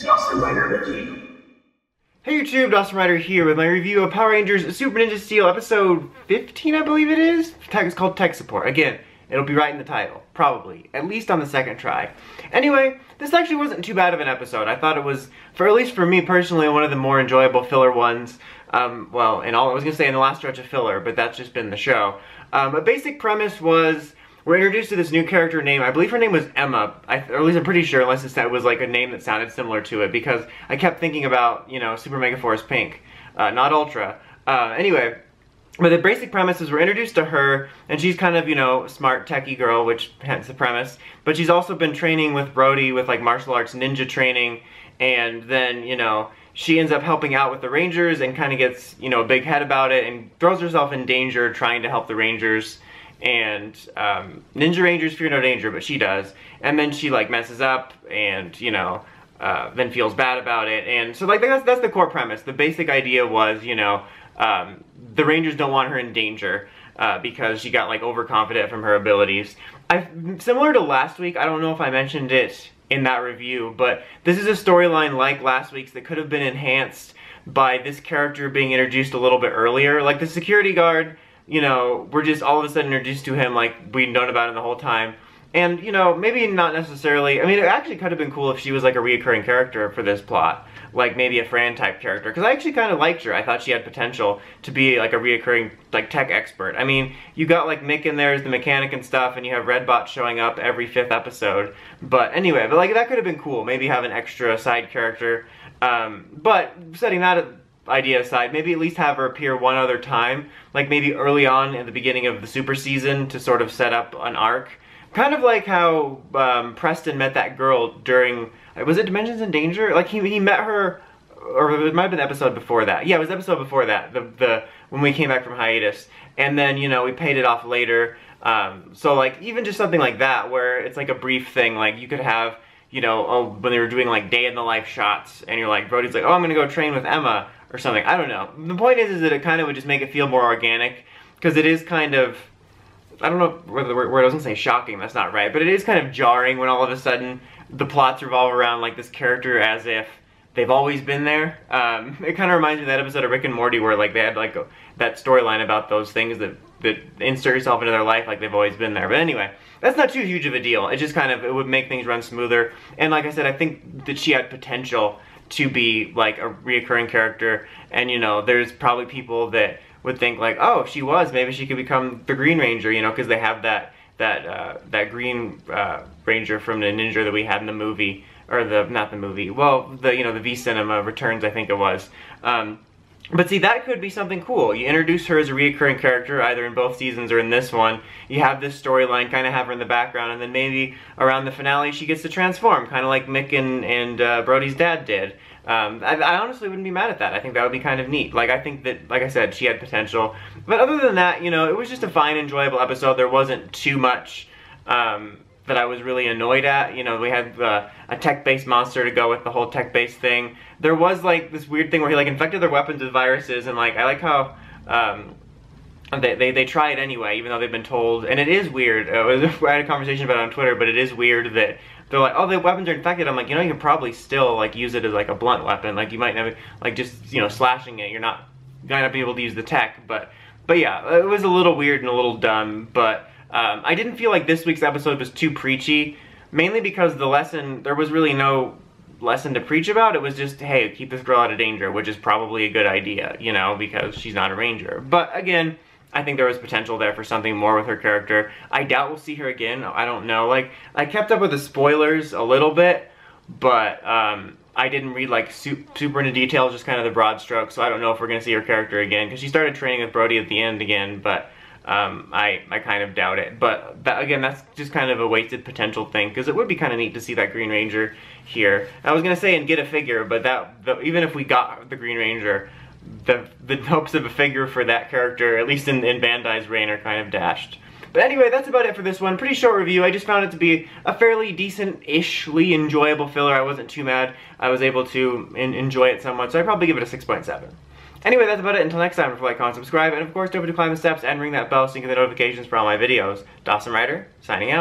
Dawson Rider Wiki. Hey YouTube, Dawson Rider here with my review of Power Rangers Super Ninja Steel episode 15, I believe it is. It's called Tech Support. Again, it'll be right in the title, probably, at least on the second try. Anyway, this actually wasn't too bad of an episode. I thought it was, at least for me personally, one of the more enjoyable filler ones. Well, I was gonna say in the last stretch of filler, but that's just been the show. A basic premise was, we're introduced to this new character named, I believe her name was Emma, or at least I'm pretty sure, unless it was like a name that sounded similar to it, because I kept thinking about, you know, Super Mega Force Pink, not Ultra. Anyway, but the basic premise is we're introduced to her, and she's kind of, you know, smart techie girl, which hence the premise, but she's also been training with Brody with like martial arts ninja training, and then, you know, she ends up helping out with the Rangers and kind of gets, you know, a big head about it and throws herself in danger trying to help the Rangers. And Ninja Rangers fear no danger, but she does. And then she like messes up and, you know, then feels bad about it. And so like that's the core premise. The basic idea was, you know, the Rangers don't want her in danger because she got like overconfident from her abilities. Similar to last week, I don't know if I mentioned it in that review, but this is a storyline like last week's that could have been enhanced by this character being introduced a little bit earlier. Like the security guard, you know, we're just all of a sudden introduced to him like we'd known about him the whole time. And, you know, maybe not necessarily, I mean, it actually could have been cool if she was like a reoccurring character for this plot. Like maybe a Fran type character, because I actually kind of liked her. I thought she had potential to be like a reoccurring like tech expert. I mean, you got like Mick in there as the mechanic and stuff, and you have Redbot showing up every 5th episode. But anyway, but like that could have been cool. Maybe have an extra side character. But setting that idea aside, maybe at least have her appear one other time, like maybe early on at the beginning of the Super season to sort of set up an arc. Kind of like how Preston met that girl during, was it Dimensions in Danger? Like he met her, or it might have been the episode before that. Yeah, it was the episode before that, when we came back from hiatus. And then, you know, we paid it off later. So like, even just something like that, where it's like a brief thing, like you could have, you know, oh, when they were doing like day in the life shots, and you're like, Brody's like, oh, I'm gonna go train with Emma, or something. I don't know. The point is that it kind of would just make it feel more organic, because it is kind of, I don't know whether the word I was gonna say shocking, that's not right, but it is kind of jarring when all of a sudden the plots revolve around like this character as if they've always been there. It kind of reminds me of that episode of Rick and Morty where like they had like that storyline about those things that insert yourself into their life like they've always been there. But anyway, that's not too huge of a deal. It just kind of, it would make things run smoother. And like I said, I think that she had potential to be like a reoccurring character, and you know, there's probably people that would think like, oh, maybe she could become the Green Ranger, you know, because they have that Green Ranger from the Ninja that we had in the movie, or not the movie, well, you know, the V Cinema Returns, I think it was. But see, that could be something cool. You introduce her as a reoccurring character, either in both seasons or in this one. You have this storyline, kind of have her in the background, and then maybe around the finale she gets to transform, kind of like Mick and Brody's dad did. I honestly wouldn't be mad at that. I think that would be kind of neat. Like, I think that, like I said, she had potential. But other than that, you know, it was just a fine, enjoyable episode. There wasn't too much that I was really annoyed at. You know, we had a tech-based monster to go with the whole tech-based thing. There was like this weird thing where he like infected their weapons with viruses, and like I like how they try it anyway, even though they've been told. And it is weird. I had a conversation about it on Twitter, but it is weird that they're like, oh, the weapons are infected. I'm like, you know, you can probably still like use it as like a blunt weapon. Like you might never, like just, you know, slashing it. You're not gonna be able to use the tech, but yeah, it was a little weird and a little dumb. But I didn't feel like this week's episode was too preachy, mainly because there was really no lesson to preach about. It was just, hey, keep this girl out of danger, which is probably a good idea, you know, because she's not a ranger. But again, I think there was potential there for something more with her character. I doubt we'll see her again. I don't know. Like, I kept up with the spoilers a little bit, but I didn't read like super into details, just kind of the broad strokes, so I don't know if we're going to see her character again, because she started training with Brody at the end again, but I kind of doubt it. But again, that's just kind of a wasted potential thing, because it would be kind of neat to see that Green Ranger here. I was going to say and get a figure, but even if we got the Green Ranger, the hopes of a figure for that character, at least in Bandai's reign, are kind of dashed. But anyway, that's about it for this one. Pretty short review. I just found it to be a fairly decent-ishly enjoyable filler. I wasn't too mad. I was able to enjoy it somewhat, so I'd probably give it a 6.7. Anyway, that's about it. Until next time, don't forget to like, comment, subscribe, and of course, don't forget to climb the steps and ring that bell so you can get the notifications for all my videos. Dawson Rider, signing out.